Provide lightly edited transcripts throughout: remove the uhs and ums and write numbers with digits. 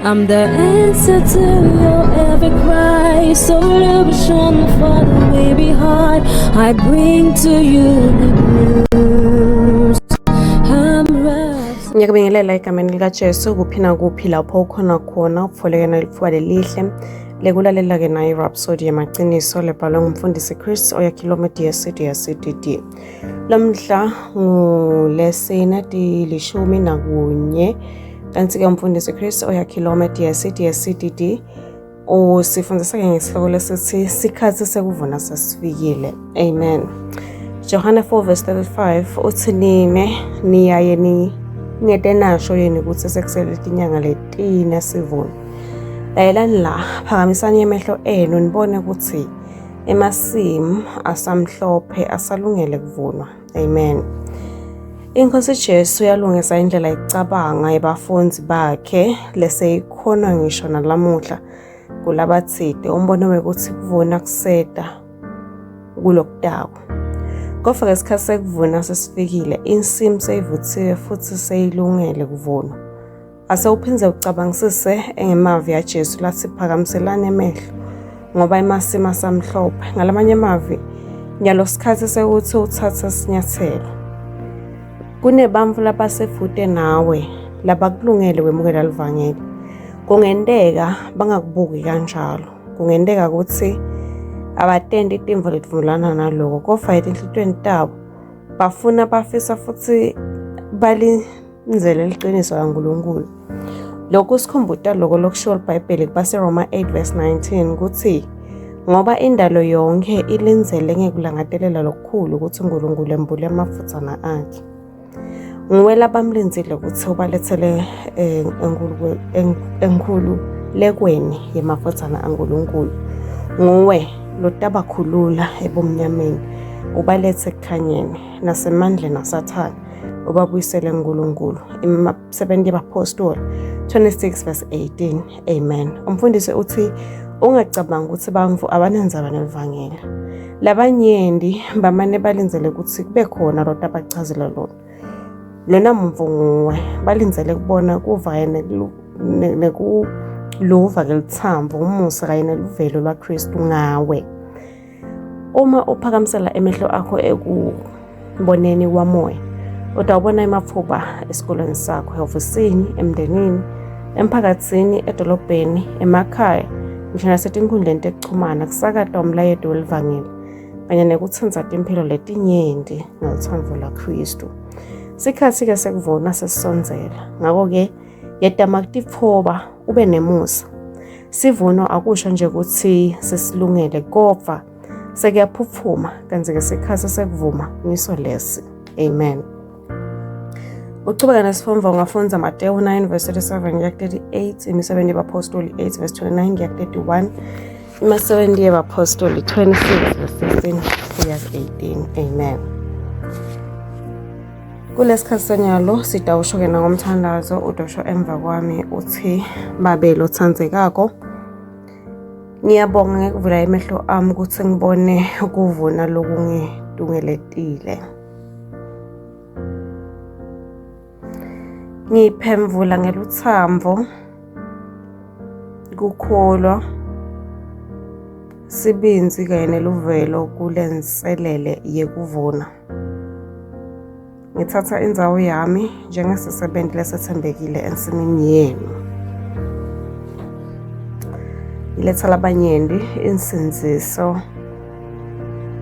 I'm the answer to your every cry. Solution for the weary heart. I bring to you the news. I'm rough. Ngiyakubingelela egameni likaJesu kuphina kuphi lapho ukhona khona ukutfolekana lithuba lelihle lekulalela-ke nayo i-Rhapsody yamaqiniso lebhalwe ngumfundisi Chris oyakhilome DSCD. Lomhla ngulesine di11 kanti-ke umfundisi Chris oyakhilome DSCD usifundisa-ke ngesihloko lesithi sikhathi sekuvuna sesifikile. Amen. Johana 4:35 uthi niyaye ningetenasho yini ukuthi sekusele inyanga letine sivuna. Layelani la, phakamisani amehlo enu nibone ukuthi emasimu asamhlophe asalungele kuvunwa. Amen. Inkosi Jesu yalungisa indlela icabanga yabafundi bakhe leseyikhona ngisho nalamuhla kulabathide umbono wekuthi kuvuna kuseda kulokudako. Kodwa isikhathi sekuvuna sesifikile, insimu seyivuthiwe futhi seyilungele kuvunwa. Ase uphinze ucabangisise engemavi ya Jesu lathi phakamiselane emehlo ngoba emasimu asamhlophe. Ngalamanye amavi nyalo sikhathi sekuthi uthatha isinyathelo. Kunebantfu labasefute nawe labakulungele wemukela livangeli. Kungenteka bangakubuki kanjalo. Kungenteka ukuthi abatende itimvo letvumelana naloko kodwa etinhlitweni tabo bafisa futhi balinzele liqiniso kaNkulunkulu. Lokhu sikhumbuta lokho lokusho iBhayibheli kubaseRoma 8:19 ukuthi ngoba indalo yonke ilinzele ngekulangatelela lokukhulu ukuthi uNkulunkulu embule amafuthana akhe. Nguwela bamlinzile ukuthi ubalethele enkhululekweni yemafuthana kaNkulunkulu. Nguwe lotabakhulula ebumnyameni ubalethe ekukhanyeni nasemandleni nasathana ubabuyisele kuNkulunkulu. Imisebenzi yabapostoli 26:18. Amen. Umfundisi uthi ungacabanga ukuthi bantfu abanenzaba nelivangeli. Labanyendi bamane balinzele ukuthi kube khona lo tabachazela lona. Lona mvunywe balinzele kubona kuvaye nekuluva kelithambo umusa kanye neluvelo lwaKristu ngawe. Uma uphakamisela emehlo akho ekuboneni kwamoya, utawubona emaphuba esikolweni sakho, ehofisini, emndenini, emphakathini, edolobheni, emakhaya, ngisho nasetinkundleni tekuchumana kusakata umlayeto welivangeli kanye nekutsenza impilo letinyenti ngoluthando lwaKristu. Sikhathi-ke sekuvuna sesisonzela. Ngako-ke yedama kutiphoba ube nemusa. Sivuno akusho nje ukuthi sesilungele kodwa sekuyaphuphuma kanti-ke sikhathi sekuvuma ngiso lesi. Amen. Uqhubeka nesifomva ungafundza Mateyu 9:37-38, imisebenzi yabapostoli 8:29 -31, imisebenzi yabapostoli 26:16-18. Amen. Kulesikhathi senyalo sitawusho-ke nangomthandazo udosho emva kwami uthi babelo othandzekako. Ngiyabonga ngekuvula emehlo ami ukuthi ngibone ukuvuna lokungidungeletile. Ngiphemvula ngelutsamvo, kukholwa, sibinzi kanye neluvelo kulenselele yekuvuna. Ngithatha indzawo yami njengesisebenti lesethembekile ensimini yenu. Iletha labanyendi insinziso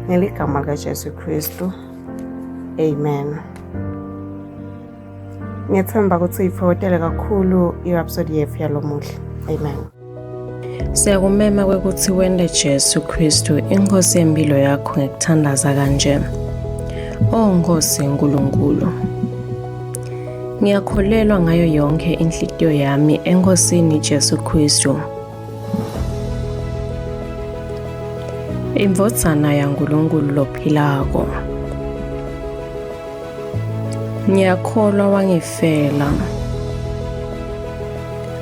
ngeligama likaJesu Kristu. Amen. Ngiyethemba ukuthi ifowotele kakhulu i-Rhapsody yethu yalomuhla. Amen. Siyakumema kwekuthi wende Jesu Kristu inkosi yempilo yakho ngekuthandaza kanje. Nkosi Nkulunkulu, ngiyakholelwa ngayo yonke inhlitiyo yami enkosini Jesu Kristu, imvodzana yaNkulunkulu lophilako. Ngiyakholwa wangifela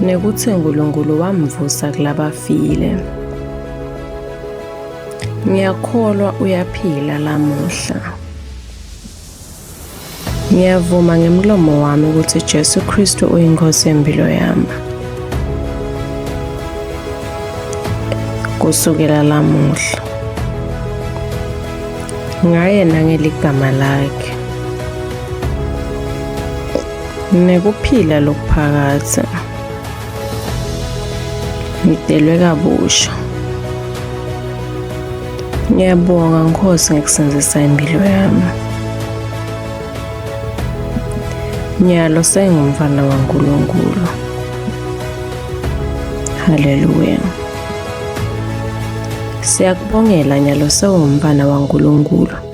nekuthi uNkulunkulu wamvusa kulabafile. Ngiyakholwa uyaphila lamuhla. Ngiyavuma ngemlomo wami ukuthi Jesu Kristu uyinkosi yempilo yami. kusukela lamuhla. Ngaye nangeligama lakhe. Nekuphila lokuphakathi. Ngidelwe kabusha. Ngiyabonga Nkosi ngekusindisa impilo yami. Nyalo sengumfana kaNkulunkulu. Haleluya. Siyakubongela Nyalo sewumfana kaNkulunkulu.